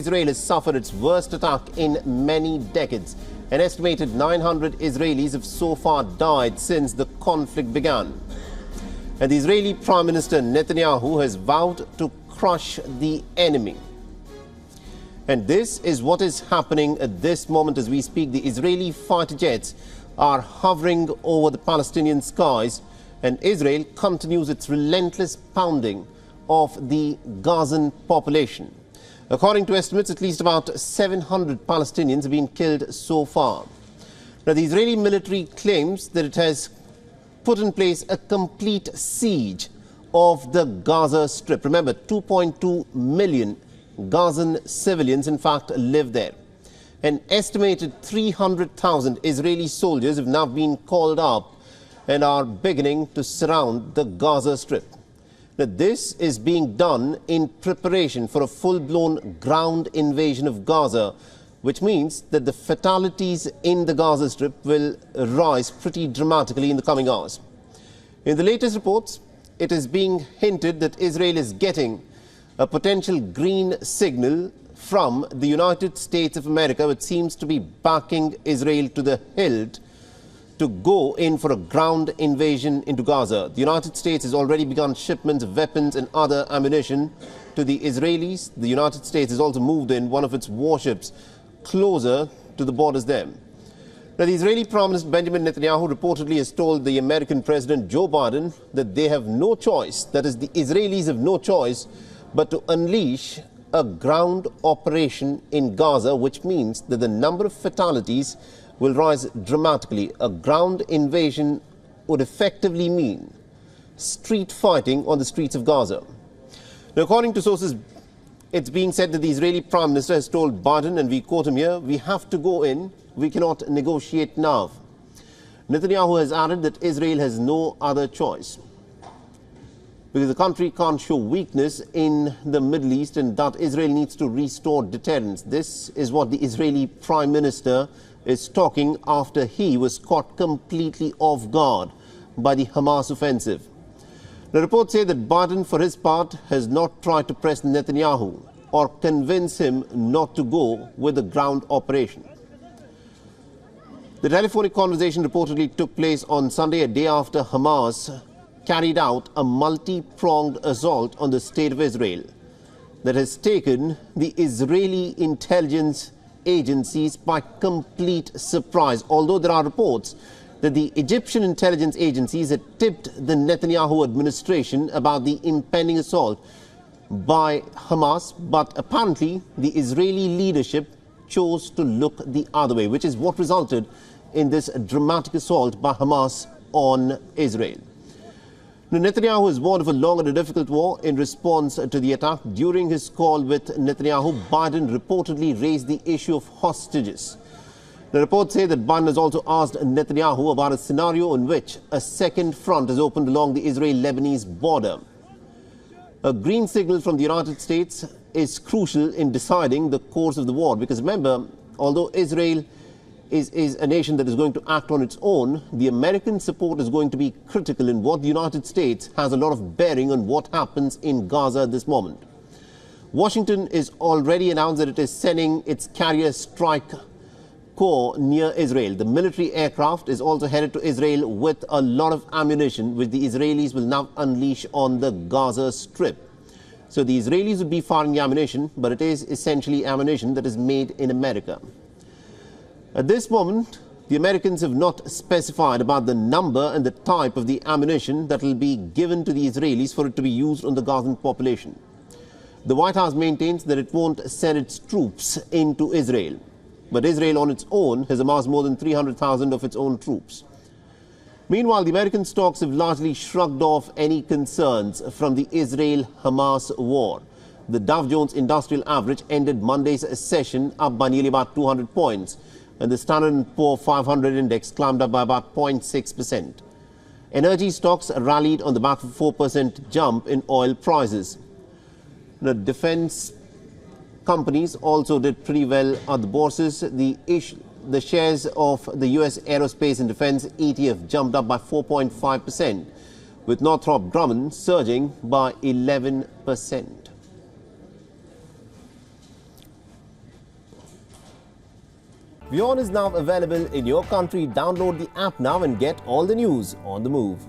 Israel has suffered its worst attack in many decades. An estimated 900 Israelis have so far died since the conflict began. And the Israeli Prime Minister Netanyahu has vowed to crush the enemy. And this is what is happening at this moment as we speak. The Israeli fighter jets are hovering over the Palestinian skies, and Israel continues its relentless pounding of the Gazan population. According to estimates, at least about 700 Palestinians have been killed so far. Now, the Israeli military claims that it has put in place a complete siege of the Gaza Strip. Remember, 2.2 million Gazan civilians, in fact, live there. An estimated 300,000 Israeli soldiers have now been called up and are beginning to surround the Gaza Strip. Now, this is being done in preparation for a full-blown ground invasion of Gaza, which means that the fatalities in the Gaza Strip will rise pretty dramatically in the coming hours. In the latest reports, it is being hinted that Israel is getting a potential green signal from the United States of America, which seems to be backing Israel to the hilt to go in for a ground invasion into Gaza. The United States has already begun shipments of weapons and other ammunition to the Israelis. The United States has also moved in one of its warships closer to the borders there. Now, the Israeli Prime Minister Benjamin Netanyahu reportedly has told the American President Joe Biden that they have no choice, that is, the Israelis have no choice but to unleash a ground operation in Gaza, which means that the number of fatalities will rise dramatically. A ground invasion would effectively mean street fighting on the streets of Gaza. Now, according to sources, it's being said that the Israeli Prime Minister has told Biden, and we quote him here, "We have to go in, we cannot negotiate now." Netanyahu has added that Israel has no other choice, because the country can't show weakness in the Middle East and that Israel needs to restore deterrence. This is what the Israeli Prime Minister is talking after he was caught completely off guard by the Hamas offensive. The reports say that Biden, for his part, has not tried to press Netanyahu or convince him not to go with the ground operation. The telephonic conversation reportedly took place on Sunday, a day after Hamas carried out a multi-pronged assault on the state of Israel that has taken the Israeli intelligence agencies by complete surprise. Although there are reports that the Egyptian intelligence agencies had tipped the Netanyahu administration about the impending assault by Hamas, but apparently the Israeli leadership chose to look the other way, which is what resulted in this dramatic assault by Hamas on Israel. Now, Netanyahu has warned of a long and a difficult war in response to the attack. During his call with Netanyahu, Biden reportedly raised the issue of hostages. The reports say that Biden has also asked Netanyahu about a scenario in which a second front is opened along the Israel-Lebanese border. A green signal from the United States is crucial in deciding the course of the war, because remember, although Israel is a nation that is going to act on its own, the American support is going to be critical in what the United States has a lot of bearing on what happens in Gaza at this moment. Washington is already announced that it is sending its carrier strike corps near Israel. The military aircraft is also headed to Israel with a lot of ammunition, which the Israelis will now unleash on the Gaza Strip. So the Israelis will be firing the ammunition, but it is essentially ammunition that is made in America. At this moment, the Americans have not specified about the number and the type of the ammunition that will be given to the Israelis for it to be used on the Gazan population. The White House maintains that it won't send its troops into Israel, but Israel on its own has amassed more than 300,000 of its own troops. Meanwhile, the American stocks have largely shrugged off any concerns from the Israel-Hamas war. The Dow Jones Industrial Average ended Monday's session up by nearly about 200 points. And the Standard & Poor's 500 index climbed up by about 0.6%. Energy stocks rallied on the back of a 4% jump in oil prices. The defense companies also did pretty well at the bourses. The shares of the U.S. Aerospace and Defense ETF jumped up by 4.5%, with Northrop Grumman surging by 11%. WION is now available in your country. Download the app now and get all the news on the move.